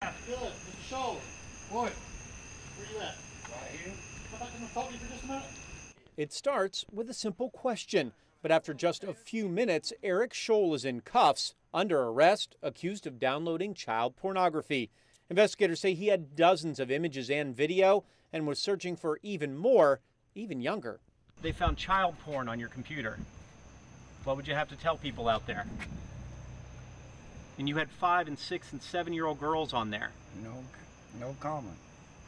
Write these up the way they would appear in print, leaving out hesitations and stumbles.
Good, Mr. Shoulder. Boy, where you at? Right here. Come back and talk to you for just a minute. It starts with a simple question, but after just a few minutes, Eric Scholl is in cuffs, under arrest, accused of downloading child pornography. Investigators say he had dozens of images and video and was searching for even more, even younger. They found child porn on your computer. What would you have to tell people out there? And you had 5 and 6 and 7-year-old girls on there. No comment.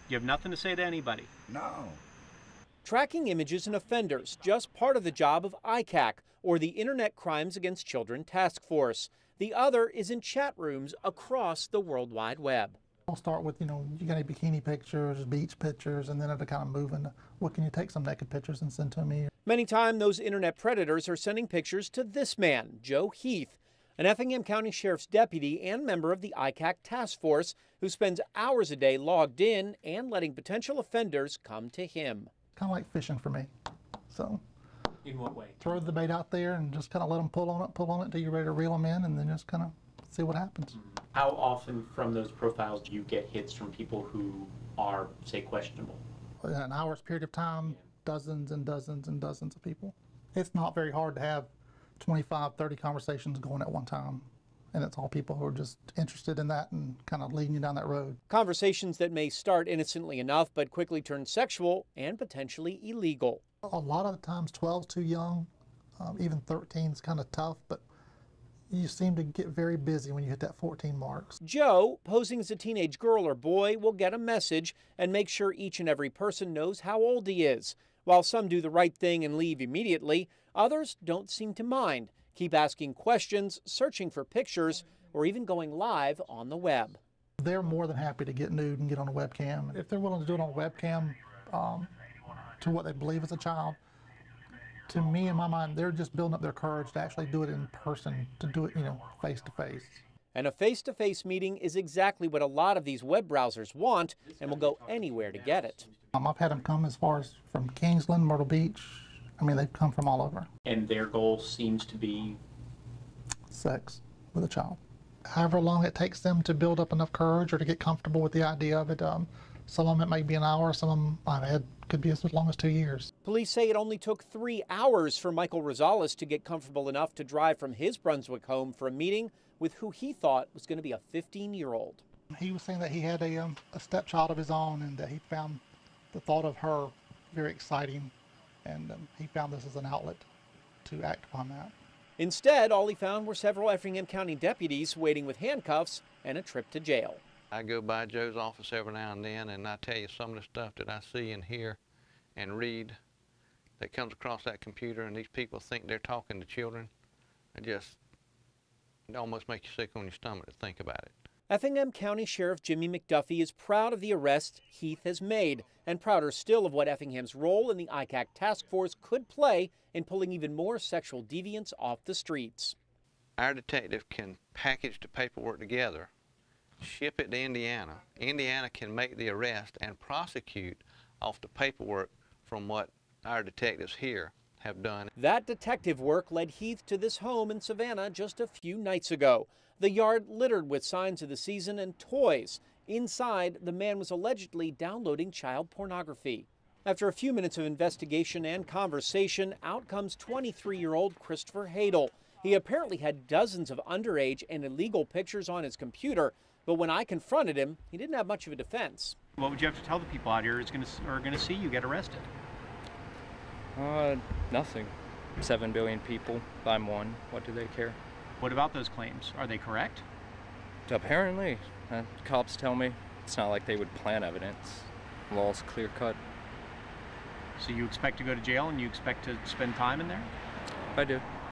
You have nothing to say to anybody? No. Tracking images and offenders, just part of the job of ICAC, or the Internet Crimes Against Children Task Force. The other is in chat rooms across the World Wide Web. I'll start with, you got any bikini pictures, beach pictures, and then it'll kind of move into, what can you take some naked pictures and send to me? Many times, those internet predators are sending pictures to this man, Joe Heath, an Effingham County Sheriff's deputy and member of the ICAC task force who spends hours a day logged in and letting potential offenders come to him. Kind of like fishing for me. So, in what way? Throw the bait out there and just kind of let them pull on it until you're ready to reel them in, and then just kind of see what happens. How often from those profiles do you get hits from people who are, say, questionable? In an hour's period of time, dozens and dozens and dozens of people. It's not very hard to have 25, 30 conversations going at one time. And it's all people who are just interested in that and kind of leading you down that road. Conversations that may start innocently enough but quickly turn sexual and potentially illegal. A lot of the times 12's too young, even 13's kind of tough, but you seem to get very busy when you hit that 14 marks. Joe, posing as a teenage girl or boy, will get a message and make sure each and every person knows how old he is. While some do the right thing and leave immediately, others don't seem to mind. Keep asking questions, searching for pictures, or even going live on the web. They're more than happy to get nude and get on a webcam. If they're willing to do it on a webcam to what they believe is a child, to me, in my mind, they're just building up their courage to actually do it in person, to do it, face to face. And a face-to-face meeting is exactly what a lot of these web browsers want and will go anywhere to get it. I've had them come as far as from Kingsland, Myrtle Beach. I mean, they've come from all over. And their goal seems to be? Sex with a child. However long it takes them to build up enough courage or to get comfortable with the idea of it, some of them it may be an hour, some of them I've had could be as long as 2 years. Police say it only took 3 hours for Michael Rosales to get comfortable enough to drive from his Brunswick home for a meeting with who he thought was going to be a 15-year-old. He was saying that he had a stepchild of his own and that he found the thought of her very exciting, and he found this as an outlet to act upon that. Instead, all he found were several Effingham County deputies waiting with handcuffs and a trip to jail. I go by Joe's office every now and then, and I tell you some of the stuff that I see and hear and read that comes across that computer, and these people think they're talking to children. It almost makes you sick on your stomach to think about it. Effingham County Sheriff Jimmy McDuffie is proud of the arrests Heath has made, and prouder still of what Effingham's role in the ICAC task force could play in pulling even more sexual deviants off the streets. Our detective can package the paperwork together, ship it to Indiana. Indiana can make the arrest and prosecute off the paperwork from what our detectives here have done. That detective work led Heath to this home in Savannah just a few nights ago. The yard littered with signs of the season and toys. Inside, the man was allegedly downloading child pornography. After a few minutes of investigation and conversation, out comes 23-year-old Christopher Hadel. He apparently had dozens of underage and illegal pictures on his computer, but when I confronted him, he didn't have much of a defense. What would you have to tell the people out here who are going to see you get arrested? Nothing. 7 billion people. I'm one. What do they care? What about those claims? Are they correct? Apparently. Cops tell me. It's not like they would plant evidence. Law's clear cut. So you expect to go to jail and you expect to spend time in there? I do.